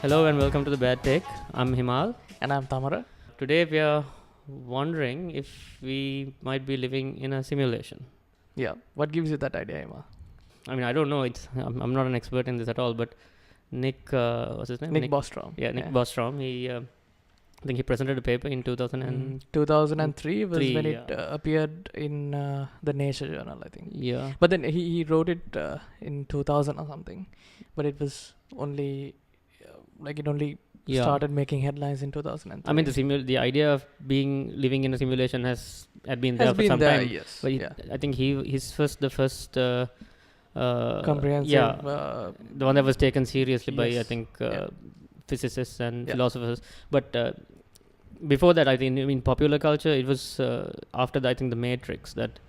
Hello and welcome to the Bad Take. I'm Himal. And I'm Tamara. Today we are wondering if we might be living in a simulation. Yeah. What gives you that idea, Himal? I mean, I don't know. I'm not an expert in this at all, but Nick, what's his name? Nick Bostrom. Yeah, Nick Bostrom. I think he presented a paper in 2003 was when it yeah. appeared in the Nature journal, I think. Yeah. But then he wrote it in 2000 or something. But it was only, it only started making headlines in 2003. I mean, the idea of living in a simulation had been there for some time. Yes. But I think the first comprehensive. The one that was taken seriously by I think physicists and philosophers. But before that, I think in popular culture, it was after I think the Matrix that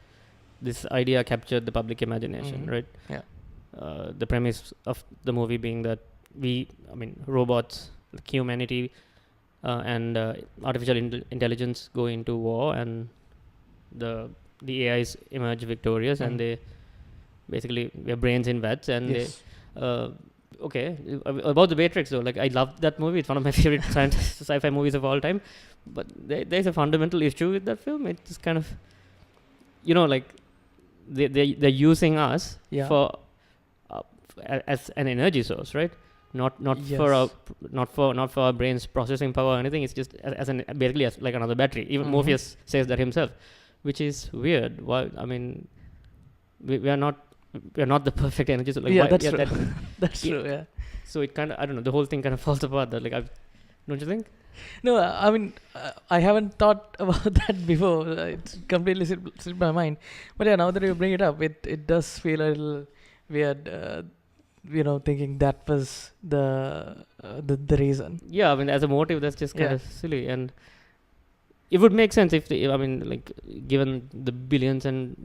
this idea captured the public imagination, right? Yeah. The premise of the movie being that robots, like humanity, and artificial intelligence go into war, and the AIs emerge victorious, and they basically their brains in vats, and they. Okay, about the Matrix though, like I love that movie. It's one of my favorite sci-fi movies of all time. But there's a fundamental issue with that film. It's kind of, like they're using us for as an energy source, right? Not for our brain's processing power or anything. It's just basically as like another battery. Even Morpheus says that himself, which is weird. Why? I mean, we are not the perfect energy. So That's true. That's true. Yeah. So it kind of, I don't know, the whole thing kind of falls apart. Don't you think? No, I mean, I haven't thought about that before. It's completely slipped my mind. But now that you bring it up, it does feel a little weird. Thinking that was the reason. Yeah, I mean, as a motive, that's just kind of silly, and it would make sense if given the billions and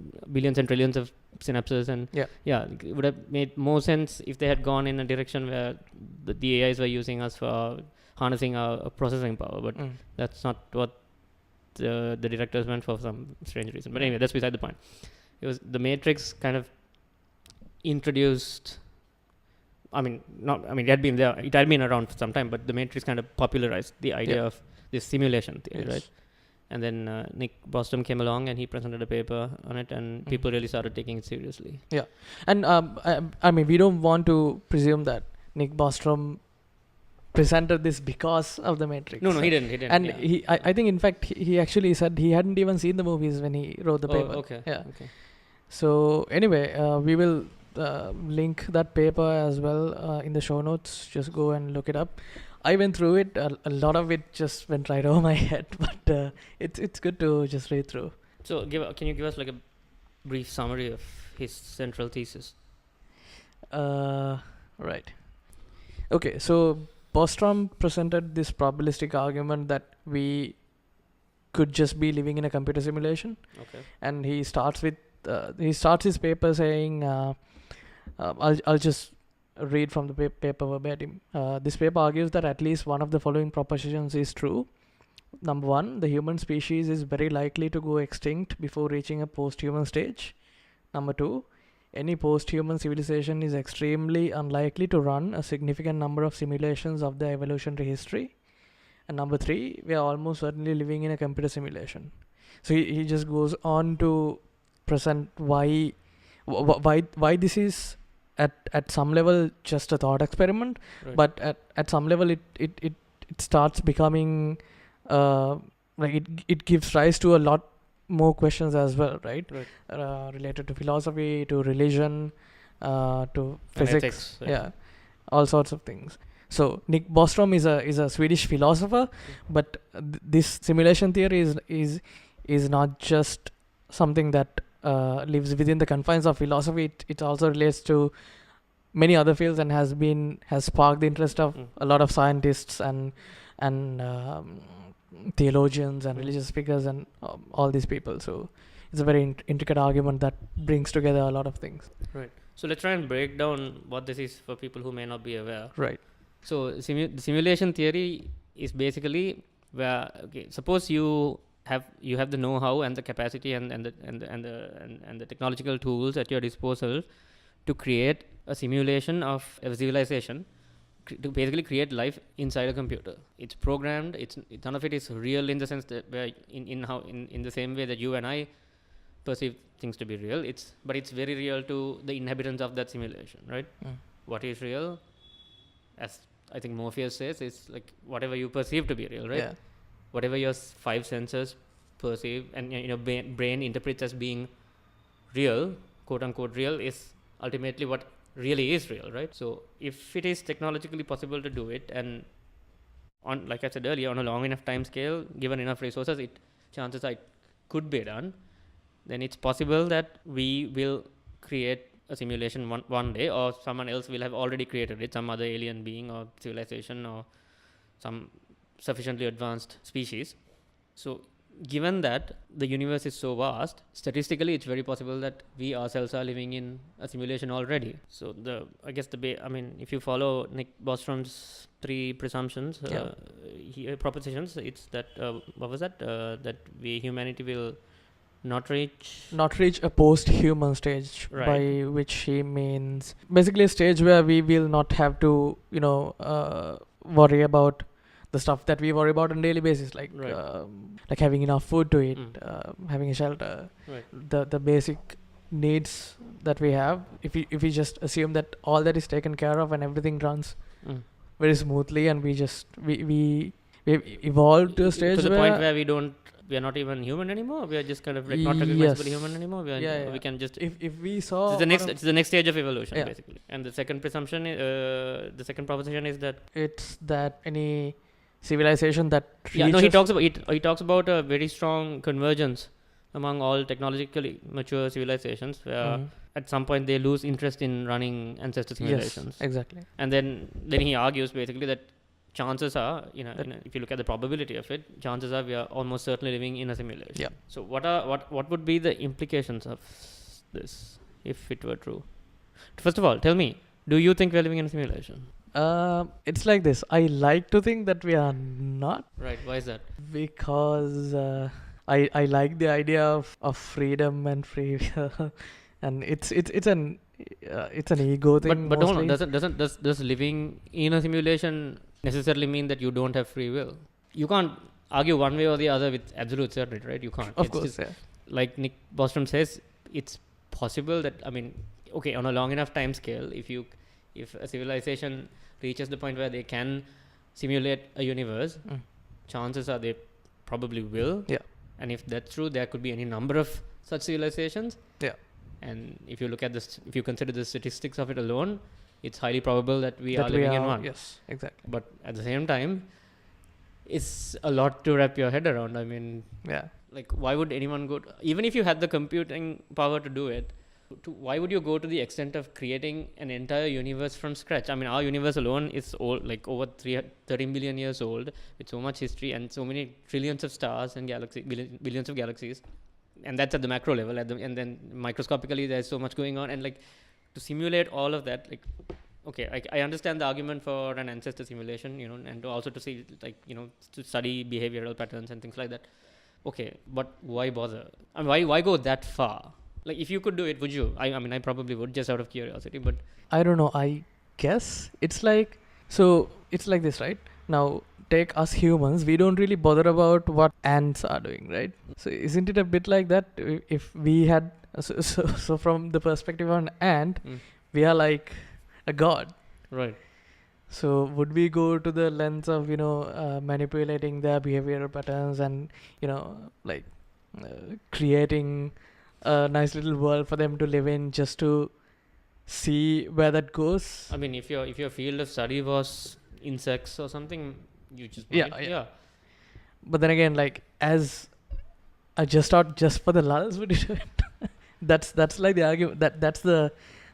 trillions of synapses, and it would have made more sense if they had gone in a direction where the AIs were using us for harnessing our processing power, but that's not what the directors went for some strange reason. But anyway, that's beside the point. It was the Matrix kind of introduced. It had been there. It had been around for some time, but the Matrix kind of popularized the idea of this simulation theory, right? And then Nick Bostrom came along and he presented a paper on it, and people really started taking it seriously. Yeah, and we don't want to presume that Nick Bostrom presented this because of the Matrix. No, he didn't. And I think in fact he actually said he hadn't even seen the movies when he wrote the paper. Okay. Yeah. Okay. So anyway, we will link that paper as well in the show notes. Just go and look it up. I went through it. A lot of it just went right over my head, but it's good to just read through. So can you give us like a brief summary of his central thesis? Right. Okay, so Bostrom presented this probabilistic argument that we could just be living in a computer simulation. Okay. And he starts his paper saying, I'll just read from the paper verbatim. This paper argues that at least one of the following propositions is true. Number one, the human species is very likely to go extinct before reaching a post-human stage. Number two, any post-human civilization is extremely unlikely to run a significant number of simulations of their evolutionary history. And number three, we are almost certainly living in a computer simulation. So he just goes on to present why this is at some level just a thought experiment, right. But at some level it starts becoming it gives rise to a lot more questions as well, right? Related to philosophy, to religion, to physics, ethics, all sorts of things. So Nick Bostrom is a Swedish philosopher, but this simulation theory is not just something that lives within the confines of philosophy. It also relates to many other fields and has sparked the interest of a lot of scientists and theologians and religious figures and all these people. So it's a very intricate argument that brings together a lot of things. Right. So let's try and break down what this is for people who may not be aware. Right. So the simulation theory is basically where suppose you have the know-how and the capacity and the technological tools at your disposal to create a simulation of a civilization to basically create life inside a computer. It's programmed. None of it is real in the sense that where in the same way that you and I perceive things to be real. But it's very real to the inhabitants of that simulation, right? What is real, as I think Morpheus says, is like whatever you perceive to be real, right? Yeah. Whatever your five senses perceive and brain interprets as being real, quote unquote real, is ultimately what really is real, right? So if it is technologically possible to do it, and on, like I said earlier, on a long enough time scale, given enough resources, chances are it could be done, then it's possible that we will create a simulation one day, or someone else will have already created it, some other alien being or civilization or some sufficiently advanced species. So given that the universe is so vast, statistically it's very possible that we ourselves are living in a simulation already. So if you follow Nick Bostrom's 3 presumptions, propositions, it's that that humanity will not reach a post-human stage, right, by which he means basically a stage where we will not have to worry about the stuff that we worry about on a daily basis, like like having enough food to eat, having a shelter, the basic needs that we have. If we just assume that all that is taken care of and everything runs very smoothly, and we evolved to a stage to the point where we are not even human anymore. We are just kind of like not recognizable human anymore. We can just if we saw it's the next stage of evolution, basically. And the second presumption, the second proposition is that it's that any civilization that he talks about a very strong convergence among all technologically mature civilizations, where at some point they lose interest in running ancestor simulations. Yes, exactly. And then he argues basically that chances are, if you look at the probability of it, chances are we are almost certainly living in a simulation. Yeah. So what would be the implications of this if it were true? First of all, tell me, do you think we are living in a simulation? It's like this. I like to think that we are not. Right. Why is that? Because I like the idea of freedom and free will, and it's an ego thing. But no, does living in a simulation necessarily mean that you don't have free will? You can't argue one way or the other with absolute certainty, right? You can't. Of course, like Nick Bostrom says, it's possible that, on a long enough time scale, if a civilization reaches the point where they can simulate a universe, chances are they probably will. Yeah. And if that's true, there could be any number of such civilizations. Yeah. And if you look at this, if you consider the statistics of it alone, it's highly probable that we are living in one. Yes, exactly. But at the same time, it's a lot to wrap your head around. Like, why would anyone even if you had the computing power to do it, why would you go to the extent of creating an entire universe from scratch? Our universe alone is old, like over 30 million years old, with so much history and so many trillions of stars and billions of galaxies. And that's at the macro level. And then microscopically, there's so much going on. And like, to simulate all of that, like, okay, I understand the argument for an ancestor simulation, and also to see, like, to study behavioral patterns and things like that. Okay, but why bother? Why go that far? Like, if you could do it, would you? I probably would, just out of curiosity, but I don't know. I guess it's like this, right? Now, take us humans. We don't really bother about what ants are doing, right? So isn't it a bit like that? If we had so from the perspective of an ant, we are like a god, right? So would we go to the length of manipulating their behavioral patterns and creating a nice little world for them to live in, just to see where that goes? If your field of study was insects or something, you just But then again, like, as I just thought, just for the lulz, would you do it? that's like the argument. That's the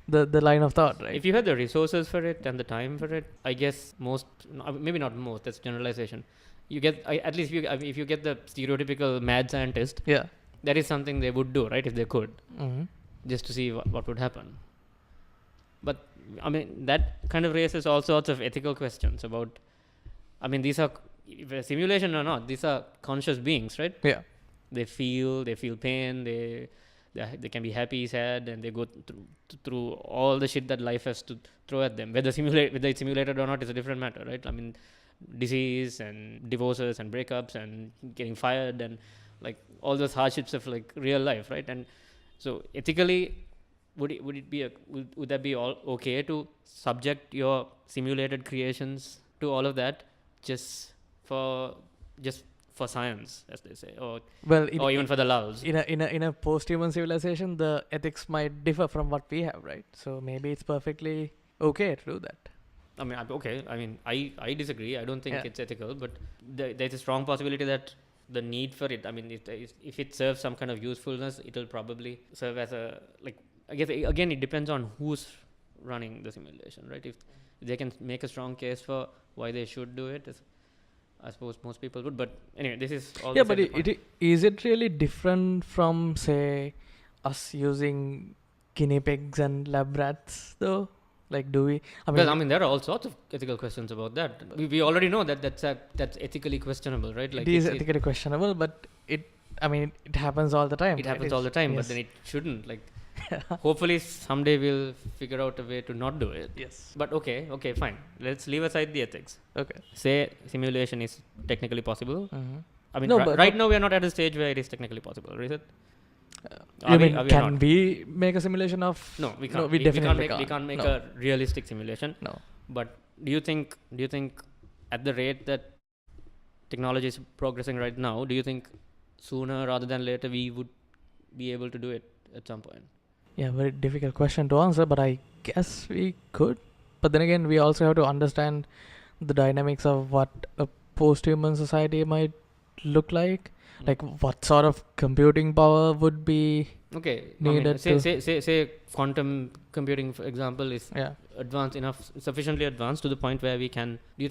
line of thought, right? If you had the resources for it and the time for it, I guess maybe not most. That's generalization. You get at least if you get the stereotypical mad scientist. Yeah. That is something they would do, right? If they could, just to see what would happen. But that kind of raises all sorts of ethical questions about. These are, if a simulation or not, these are conscious beings, right? Yeah. They feel pain. They they can be happy, sad, and they go through all the shit that life has to throw at them. Whether it's simulated or not is a different matter, right? I mean, disease and divorces and breakups and getting fired and like all those hardships of like real life, right? And so ethically, would that be all okay to subject your simulated creations to all of that just for science, as they say, or even for the loves? In a post-human civilization, the ethics might differ from what we have, right? So maybe it's perfectly okay to do that. I mean, I disagree. I don't think it's ethical, but there's a strong possibility that the need for it, I mean, if it serves some kind of usefulness, it'll probably serve as a, like, I guess, again, it depends on who's running the simulation, right? If they can make a strong case for why they should do it, I suppose most people would. But anyway, this is all. Yeah, but is it really different from, say, us using guinea pigs and lab rats, though? Like, do we? Well, I mean, there are all sorts of ethical questions about that. We already know that's ethically questionable, right? Like, it is ethically questionable, but it happens all the time. It happens all the time, but then it shouldn't. Like, hopefully someday we'll figure out a way to not do it. Yes. But okay, fine. Let's leave aside the ethics. Okay. Say simulation is technically possible. Mm-hmm. I mean, right now we are not at a stage where it is technically possible, is it? Can we make a simulation of? No, we can't. No, we definitely can't. We can't make a realistic simulation. No. But do you think at the rate that technology is progressing right now, do you think sooner rather than later we would be able to do it at some point? Yeah, very difficult question to answer, but I guess we could. But then again, we also have to understand the dynamics of what a post-human society might look like. Like, what sort of computing power would be needed? Say quantum computing, for example, is sufficiently advanced to the point where we can. Do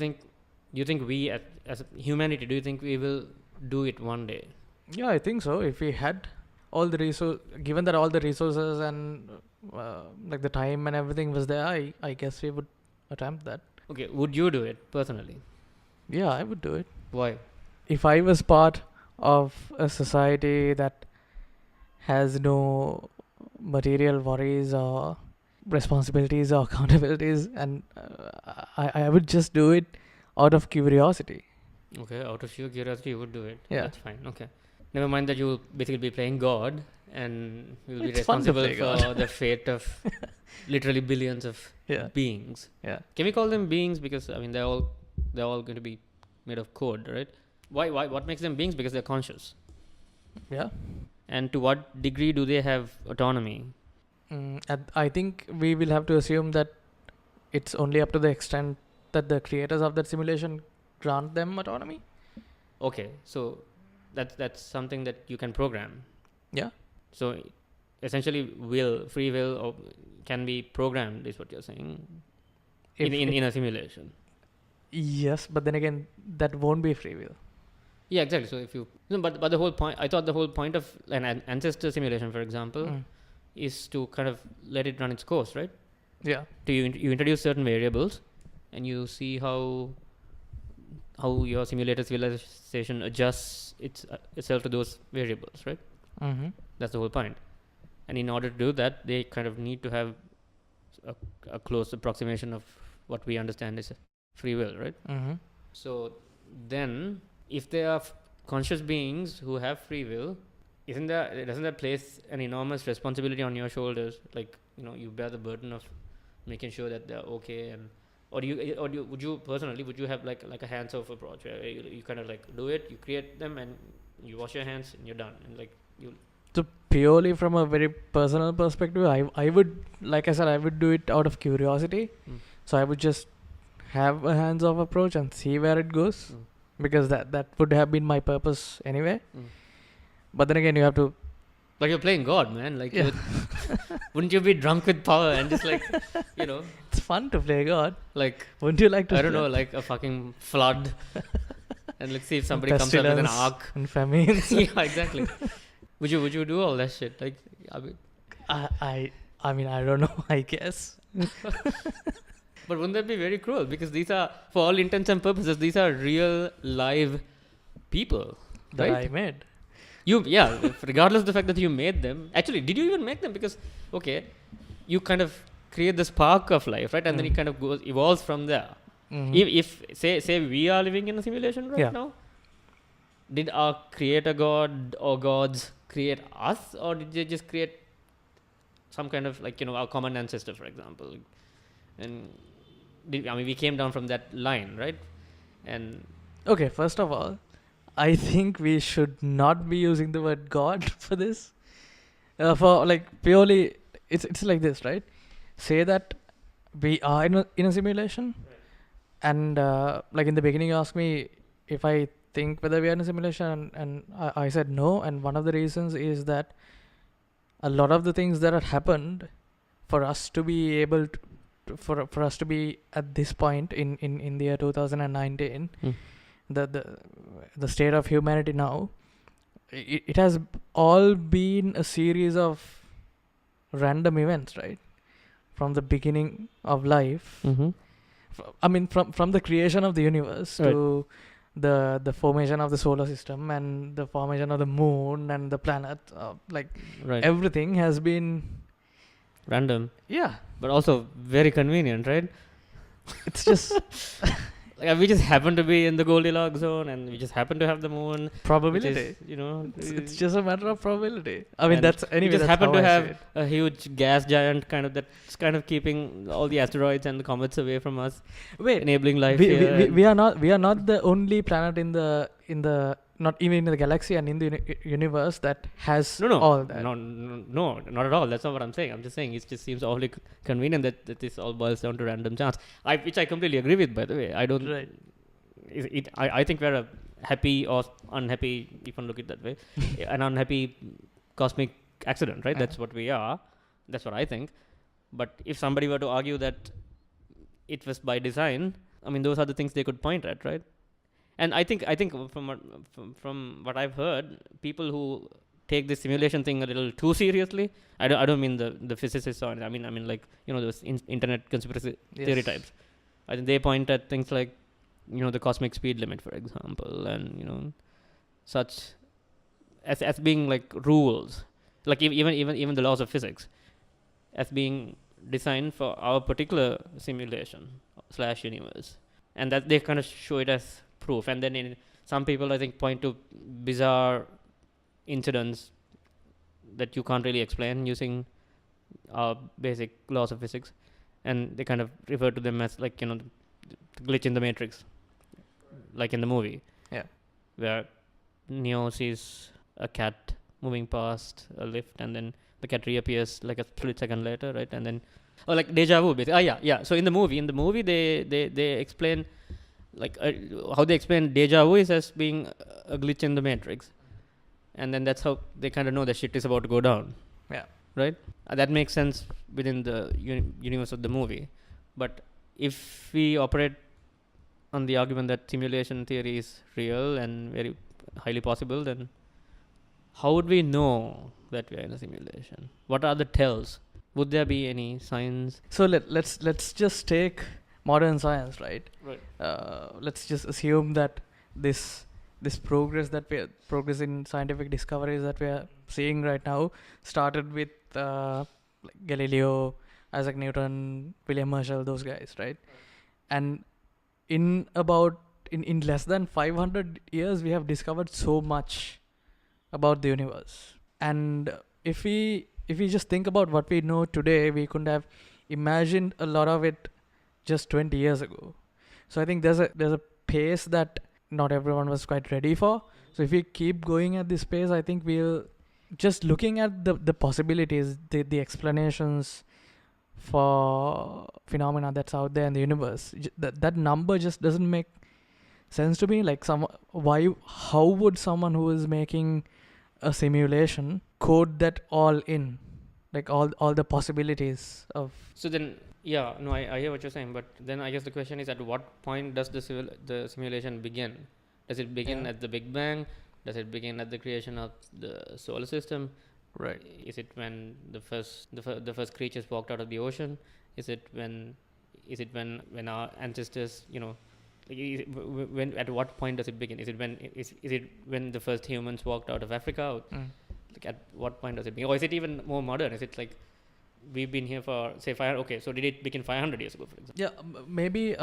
you think we as humanity, do you think we will do it one day? Yeah, I think so. If we had all the given that all the resources and like the time and everything was there, I guess we would attempt that. Okay, would you do it personally? Yeah, I would do it. Why? If I was part of a society that has no material worries or responsibilities or accountabilities, and I would just do it out of curiosity. Okay, out of sheer curiosity you would do it. Yeah. That's fine. Okay. Never mind that you will basically be playing God and you will be responsible for the fate of literally billions of beings. Yeah. Can we call them beings? Because I mean they're all going to be made of code, right? Why what makes them beings? Because they're conscious. Yeah. And to what degree do they have autonomy? I think we will have to assume that it's only up to the extent that the creators of that simulation grant them autonomy. Okay, so that's something that you can program. Yeah. So essentially free will can be programmed, is what you're saying, in a simulation. Yes, but then again, that won't be free will. Yeah, exactly. So if you but the whole point, I thought the whole point of an ancestor simulation, for example, is to kind of let it run its course, right? Yeah. You introduce certain variables, and you see how your simulated civilization adjusts itself to those variables, right? Mm-hmm. That's the whole point. And in order to do that, they kind of need to have a close approximation of what we understand is free will, right? Mm-hmm. So then, if they are conscious beings who have free will, doesn't that place an enormous responsibility on your shoulders? Like, you bear the burden of making sure that they're okay, and would you personally have like a hands-off approach where you kind of like do it, you create them, and you wash your hands and you're done, and like you. So purely from a very personal perspective, I would, like I said, I would do it out of curiosity. So I would just have a hands-off approach and see where it goes, because that would have been my purpose anyway. But then again, you have to. Like, you're playing God, man. Like, wouldn't you be drunk with power and just like, It's fun to play God. Like, wouldn't you like to? I don't know, like a fucking flood, and let's see if somebody comes up with an ark. And famines. Yeah, exactly. Would you do all that shit? Like, I mean, I don't know. I guess. But wouldn't that be very cruel? Because these are, for all intents and purposes, these are real live people, that right? I made. regardless of the fact that you made them. Actually, did you even make them? Because okay, you kind of create the spark of life, right? And then it kind of evolves from there. If say we are living in a simulation right now, did our creator god or gods create us, or did they just create some kind of like our common ancestor, for example? And we came down from that line, right? And okay, first of all, I think we should not be using the word God for this. For like purely, it's like this, right? Say that we are in a simulation, and like in the beginning, you asked me if I think whether we are in a simulation, and I said no. And one of the reasons is that a lot of the things that had happened for us to be able to, for us to be at this point in the year 2019, the state of humanity now, it has all been a series of random events, right? From the beginning of life, from the creation of the universe to the formation of the solar system and the formation of the moon and the planet, everything has been random, yeah, but also very convenient, right? It's just like we just happen to be in the Goldilocks zone, and we just happen to have the moon. probability. It's just a matter of probability. I mean, that's anyway. We just that's happen how to I have see it. a huge gas giant that's kind of keeping all the asteroids and the comets away from us, Wait, enabling life here. we are not the only planet in the not even in the galaxy and in the universe that has all that. No, not at all. That's not what I'm saying. I'm just saying it just seems awfully convenient that this all boils down to random chance. Which I completely agree with, by the way. I don't. Right. I think we're a happy or unhappy, if you can look at it that way, an unhappy cosmic accident, right? That's what we are. That's what I think. But if somebody were to argue that it was by design, I mean, those are the things they could point at, right? And I think from what I've heard, people who take this simulation thing a little too seriously. I don't mean the physicists or I mean like those internet conspiracy theory types. I think they point at things like the cosmic speed limit, for example, and such as being like rules, like even the laws of physics, as being designed for our particular simulation / universe, and that they kind of show it as proof. And then some people I think point to bizarre incidents that you can't really explain using our basic laws of physics, and they kind of refer to them as like the glitch in the Matrix, like in the movie, where Neo sees a cat moving past a lift, and then the cat reappears like a split second later, right? And then like deja vu basically. So in the movie they explain like how they explain deja vu is as being a glitch in the Matrix, and then that's how they kind of know that shit is about to go down. Right? That makes sense within the universe of the movie. But if we operate on the argument that simulation theory is real and very highly possible, then how would we know that we are in a simulation? What are the tells? Would there be any signs? So let's just take modern science, right? Let's just assume that this progress in scientific discoveries that we are seeing right now started with like Galileo, Isaac Newton, William Herschel, those guys, right? And in less than 500 years, we have discovered so much about the universe. And if we just think about what we know today, we couldn't have imagined a lot of it just 20 years ago. So I think there's a pace that not everyone was quite ready for. So if we keep going at this pace, I think we'll just looking at the possibilities, the explanations for phenomena that's out there in the universe. That number just doesn't make sense to me. Like how would someone who is making a simulation code that all in, like all the possibilities of. So then, I hear what you're saying, but then I guess the question is, at what point does the simulation begin? Does it begin at the Big Bang? Does it begin at the creation of the solar system? Right. Is it when the first creatures walked out of the ocean? Is it when our ancestors when at what point does it begin? Is it when the first humans walked out of Africa? Or like at what point does it begin? Or is it even more modern? Is it like we've been here for say 500? Okay, so did it begin 500 years ago, for example? Yeah, maybe.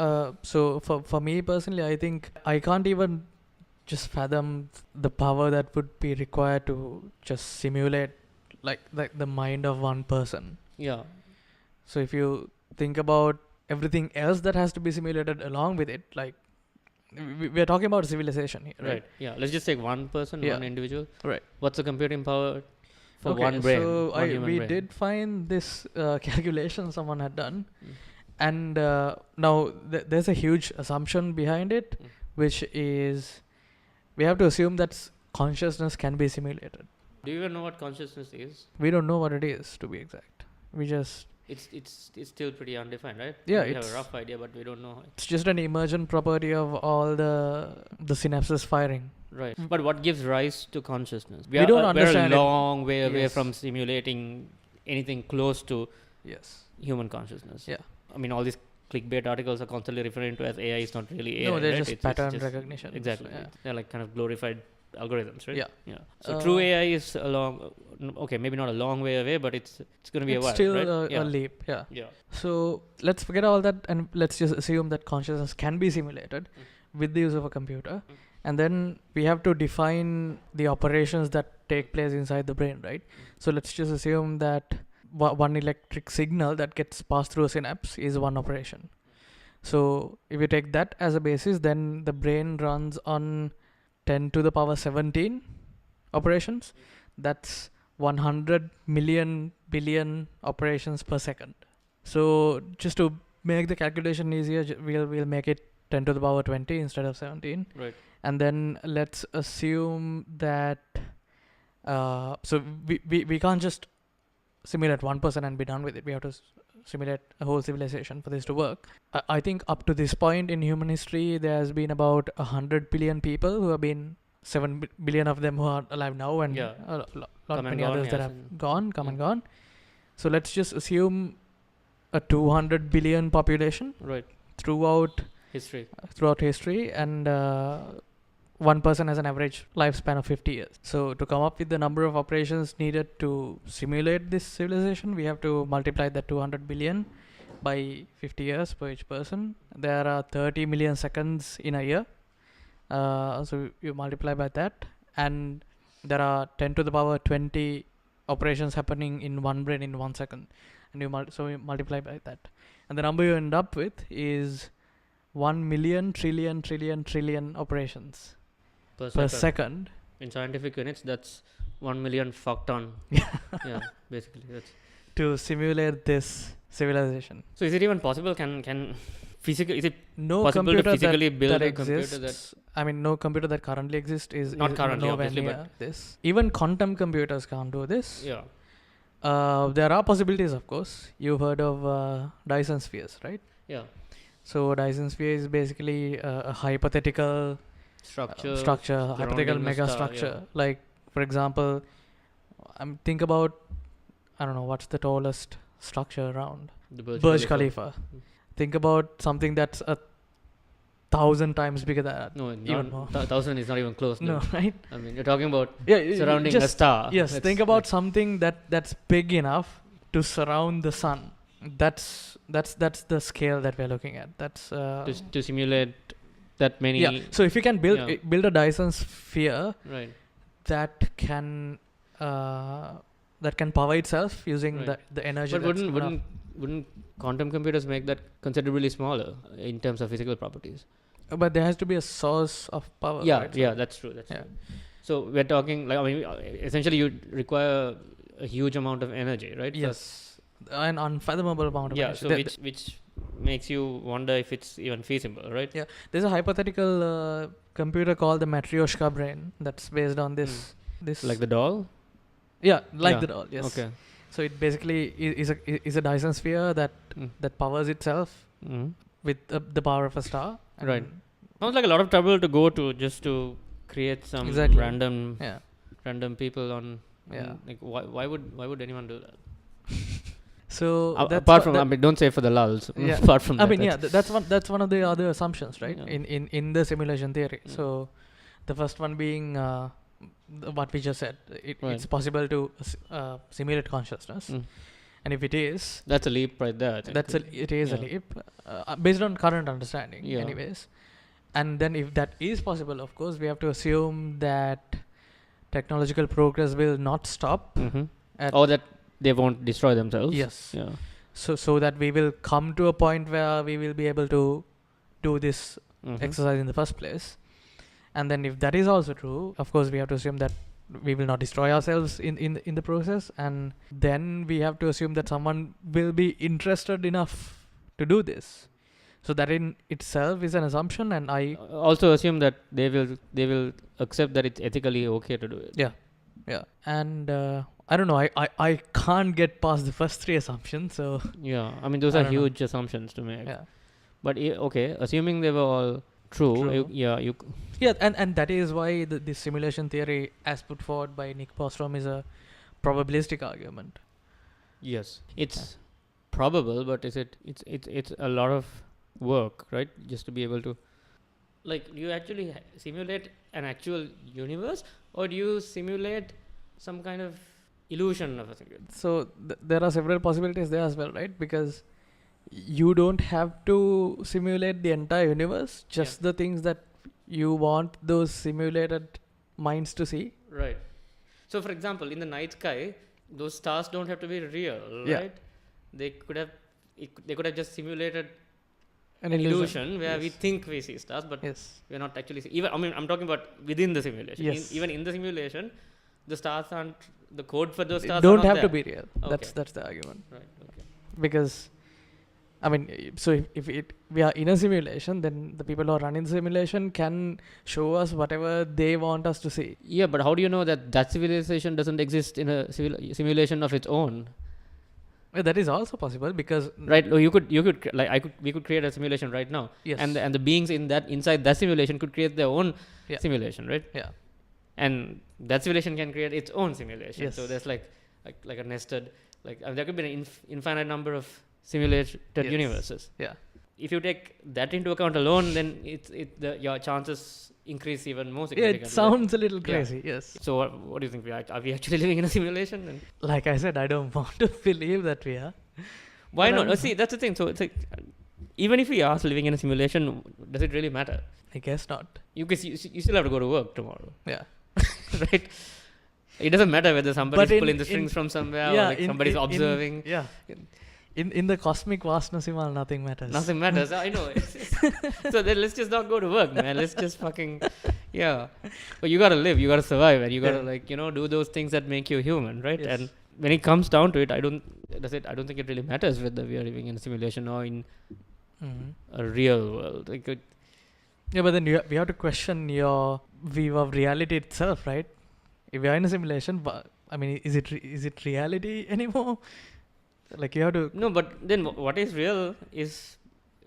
So for me personally, I think I can't even just fathom the power that would be required to just simulate like the mind of one person. Yeah. So if you think about everything else that has to be simulated along with it, like we're talking about civilization here, right? Yeah. Let's just take one person, Yeah. one individual. Right. What's the computing power for Okay, one brain? so one human we brain? did find this calculation someone had done, and now there's a huge assumption behind it, which is we have to assume that consciousness can be simulated. Do you even know what consciousness is? We don't know what it is, to be exact. We just It's still pretty undefined, right? Yeah, we have a rough idea, but we don't know. It's just an emergent property of all the synapses firing. Right. But what gives rise to consciousness? We don't understand We're it. a long way away Yes. from simulating anything close to Yes. human consciousness. Yeah. I mean, all these clickbait articles are constantly referring to as AI is not really AI. No, they're right? just It's pattern just recognition. Exactly. Yeah. They're like kind of glorified algorithms, right? Yeah. So true AI is a long, okay, maybe not a long way away, but it's going to be It's a while, still right? a leap. Yeah. Yeah. So let's forget all that and let's just assume that consciousness can be simulated with the use of a computer. And then we have to define the operations that take place inside the brain, right? So let's just assume that one electric signal that gets passed through a synapse is one operation. So if you take that as a basis, then the brain runs on 10 to the power 17 operations. That's 100 million billion operations per second. So just to make the calculation easier, we'll make it 10 to the power 20 instead of 17. Right. And then let's assume that so we can't just simulate one person and be done with it. We have to simulate a whole civilization for this to work. I think up to this point in human history, there has been about 100 billion people who have been 7 billion of them who are alive now, and a lot many others that have come and gone. So let's just assume a 200 billion population throughout history, and one person has an average lifespan of 50 years. So to come up with the number of operations needed to simulate this civilization, we have to multiply that 200 billion by 50 years per each person. There are 30 million seconds in a year. So you multiply by that, and there are 10 to the power 20 operations happening in one brain in 1 second, and you multiply by that, and the number you end up with is 1 million trillion operations per second. In scientific units, that's 1 million fuck ton. Yeah, basically that's to simulate this civilization. So is it even possible? Can physically, is it no possible computer to physically build that a exists, computer that? I mean, no computer that currently exists is Not currently, nowhere obviously, near this. Even quantum computers can't do this. Yeah. There are possibilities, of course. You've heard of Dyson Spheres, right? Yeah. So Dyson Sphere is basically a hypothetical Structure, hypothetical mega structure. Yeah. Like, for example, think about, I don't know, what's the tallest structure around? The Burj Khalifa. Think about something that's 1,000 times bigger than that. No, even more. 1,000 is not even close. No, right? I mean, you're talking about surrounding a star. Yes, think about something that's big enough to surround the sun. That's the scale that we're looking at. That's to simulate that many. Yeah. So if you can build a Dyson Sphere, right, that can power itself using the energy. But wouldn't quantum computers make that considerably smaller in terms of physical properties? But there has to be a source of power. Yeah, right? yeah, that's true. That's true. So we're talking essentially you require a huge amount of energy, right? Yes, an unfathomable amount of energy. So which makes you wonder if it's even feasible, right? Yeah, there's a hypothetical computer called the Matryoshka Brain that's based on this. Like the doll. Yeah, the doll. Yes. Okay. So it basically is a Dyson Sphere that powers itself with the power of a star. Right. Sounds like a lot of trouble to go to just to create some random people on. Yeah. Like why would anyone do that? So that's apart from, I mean, don't say for the lulls. Yeah. Apart from I that, mean, yeah, that's one of the other assumptions, right? Yeah. In the simulation theory. Yeah. So the first one being what we just said. Right. It's possible to simulate consciousness, and if it is, that's a leap right there. I think. it is a Yeah. leap based on current understanding, Yeah. anyways. And then if that is possible, of course, we have to assume that technological progress will not stop. Or that they won't destroy themselves. Yes. Yeah. So that we will come to a point where we will be able to do this exercise in the first place. And then if that is also true, of course we have to assume that we will not destroy ourselves in the process, and then we have to assume that someone will be interested enough to do this. So that in itself is an assumption, and I also assume that they will accept that it's ethically okay to do it. Yeah. And I don't know, I can't get past the first three assumptions, so Yeah, I mean those I are don't know. huge assumptions to make. yeah. But okay, assuming they were all true. True. You Yeah, and that is why the simulation theory as put forward by Nick Bostrom is a probabilistic argument. Yes, it's probable, but is it? It's a lot of work, right? Just to be able to, like, do you actually simulate an actual universe, or do you simulate some kind of illusion of a thing? So there are several possibilities there as well, right? Because you don't have to simulate the entire universe, just the things that you want those simulated minds to see. Right. So, for example, in the night sky, those stars don't have to be real, Yeah. right? They could have just simulated An illusion where yes. we think we see stars, but Yes. we're not actually even. I mean, I'm talking about within the simulation. Yes. Even in the simulation, the stars aren't, the code for those stars Don't are not have there. to be real. Okay. That's the argument. Right. Okay. Because I mean, so if we are in a simulation, then the people who are running the simulation can show us whatever they want us to see. Yeah, but how do you know that civilization doesn't exist in a simulation of its own? Well, that is also possible because Right. We could create a simulation right now. Yes. And the beings inside that simulation could create their own Yeah. simulation, right? Yeah. And that simulation can create its own simulation. Yes. So there's like a nested, there could be an infinite number of simulated Yes. universes. Yeah. If you take that into account alone, then your chances increase even more Yeah, significantly. it sounds a little Yeah. crazy. Yes. So what do you think? Are we actually living in a simulation? And Like I said, I don't want to believe that we are. why But not? I'm- See, that's the thing. So it's like, even if we are living in a simulation, does it really matter? I guess not. You still have to go to work tomorrow, Yeah. right? It doesn't matter whether somebody's in- pulling the in- strings from somewhere yeah, or like somebody's observing. Yeah. In the cosmic vastness, nothing matters. Nothing matters. I know. So then let's just not go to work, man. Let's just fucking, yeah. But you gotta live, you gotta survive, and you gotta do those things that make you human, right? Yes. And when it comes down to it, I don't think it really matters whether we are living in a simulation or in a real world. Yeah, but then we have to question your view of reality itself, right? If we are in a simulation, I mean, is it reality anymore? Like you have to. No, but then what is real is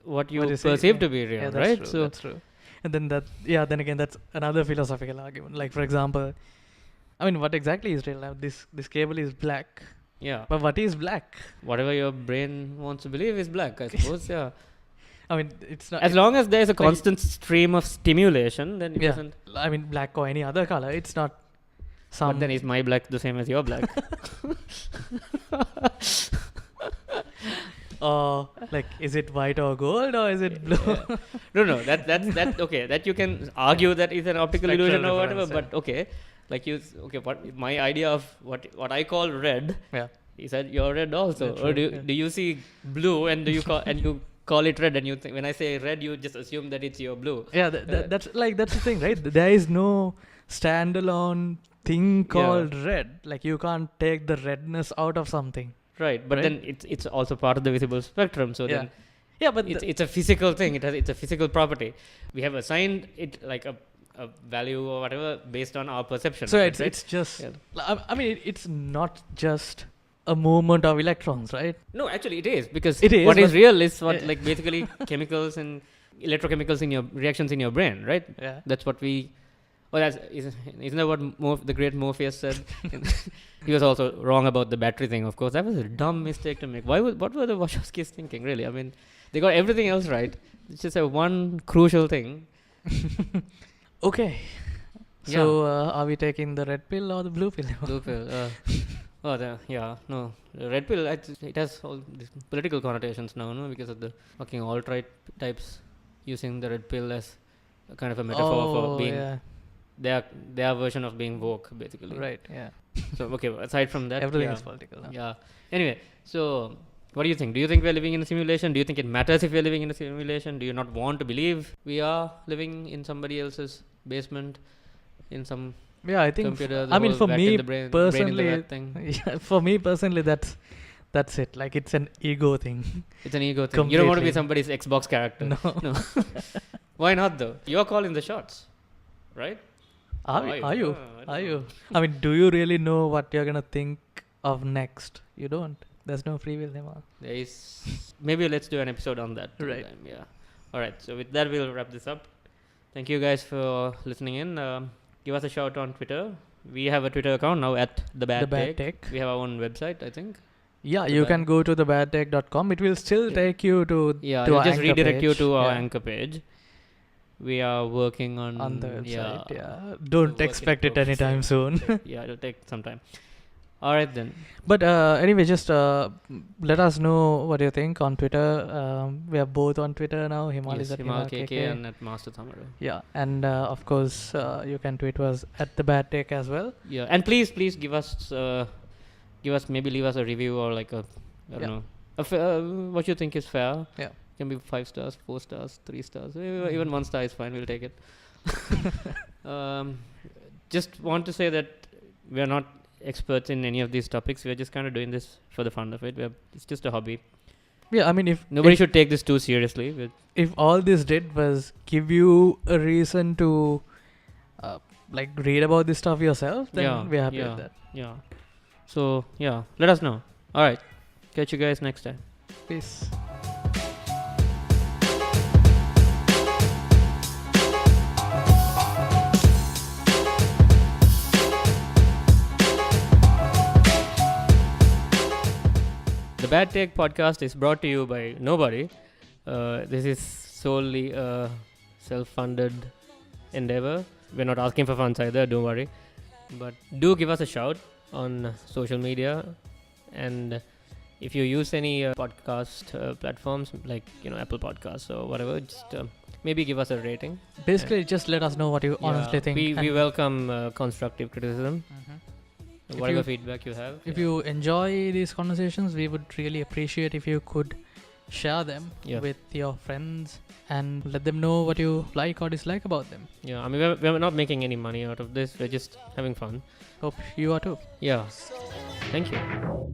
what you What you say, perceive yeah. to be real, Yeah, that's right? true, So that's true. And then then again, that's another philosophical argument. Like for example, I mean, what exactly is real? Now, this cable is black. yeah, But what is black? whatever your brain wants to believe is black, I suppose. Yeah. I mean, it's not. As long as there is a like- constant stream of stimulation, then it Yeah. doesn't. I mean, black or any other color. It's not. But then is my black the same as your black? Or like, is it white or gold or is it blue? Yeah. No. That's okay. That you can argue that is an optical Spectral illusion or whatever. difference, But okay, what my idea of what I call red Yeah. is that you're red also, That's or right, do yeah. do you see blue and do you call it red, and you think when I say red you just assume that it's your blue. Yeah, that's the thing, right? There is no standalone thing called red. Like you can't take the redness out of something. Right, but Right? then it's also part of the visible spectrum. So Yeah. then Yeah, but it's a physical thing. It's a physical property. We have assigned it like a value or whatever based on our perception. so of it's it, right? it's just. Yeah. I mean, it's not just a movement of electrons, right? No, actually it is, because It is, what is but- real is what Yeah. like basically chemicals and electrochemicals in your reactions in your brain, right? Yeah. That's what we Oh, isn't that what the great Morpheus said? He was also wrong about the battery thing, of course. That was a dumb mistake to make. What were the Wachowskis thinking, really? I mean, they got everything else right. It's just a one crucial thing. Okay. So, are we taking the red pill or the blue pill? Blue pill. No. The red pill, it has all these political connotations now, no? Because of the fucking alt-right types using the red pill as a kind of a metaphor for being their version of being woke, basically. Right, yeah. So, okay, aside from that, everything is political now. Yeah. Anyway, so what do you think? Do you think we're living in a simulation? Do you think it matters if we're living in a simulation? Do you not want to believe we are living in somebody else's basement in some I think computer? For me personally, for me personally, that's it. Like, it's an ego thing. It's an ego thing. Completely. You don't want to be somebody's Xbox character. No. Why not though? You're calling the shots, right? Are you? I mean, do you really know what you're gonna think of next? You don't. There's no free will, Hema. There is. Maybe let's do an episode on that. Right. Sometime, yeah. All right. So with that, we'll wrap this up. Thank you guys for listening in. Give us a shout on Twitter. We have a Twitter account now at The Bad Take. We have our own website, I think. Yeah, you can go to thebadtake.com. It will still take you to it'll just redirect you to our Yeah. anchor page. We are working on the website. Yeah. Don't expect it anytime soon. Yeah, it'll take some time. All right then. But anyway, just let us know what you think on Twitter. We are both on Twitter now. Himal is at Himal KK and at Master Thamaru. Yeah, and of course you can tweet us at The Bad Take as well. Yeah, and please give us maybe leave us a review or like I don't know, what you think is fair. Yeah. Can be 5 stars, 4 stars, 3 stars, even 1 star is fine. We'll take it. Just want to say that we are not experts in any of these topics. We are just kind of doing this for the fun of it. It's just a hobby. Yeah, I mean, if nobody should take this too seriously. If all this did was give you a reason to like read about this stuff yourself, then we're happy with that. Yeah. So let us know. All right. Catch you guys next time. Peace. The Bad Take podcast is brought to you by nobody. This is solely a self-funded endeavor. We're not asking for funds either, don't worry. But do give us a shout on social media. And if you use any podcast platforms like Apple Podcasts or whatever, just maybe give us a rating. Basically, just let us know what you honestly think. We welcome constructive criticism. Whatever feedback you have. If you enjoy these conversations, we would really appreciate if you could share them with your friends and let them know what you like or dislike about them. Yeah, I mean, we're not making any money out of this. We're just having fun. Hope you are too. Yeah. Thank you.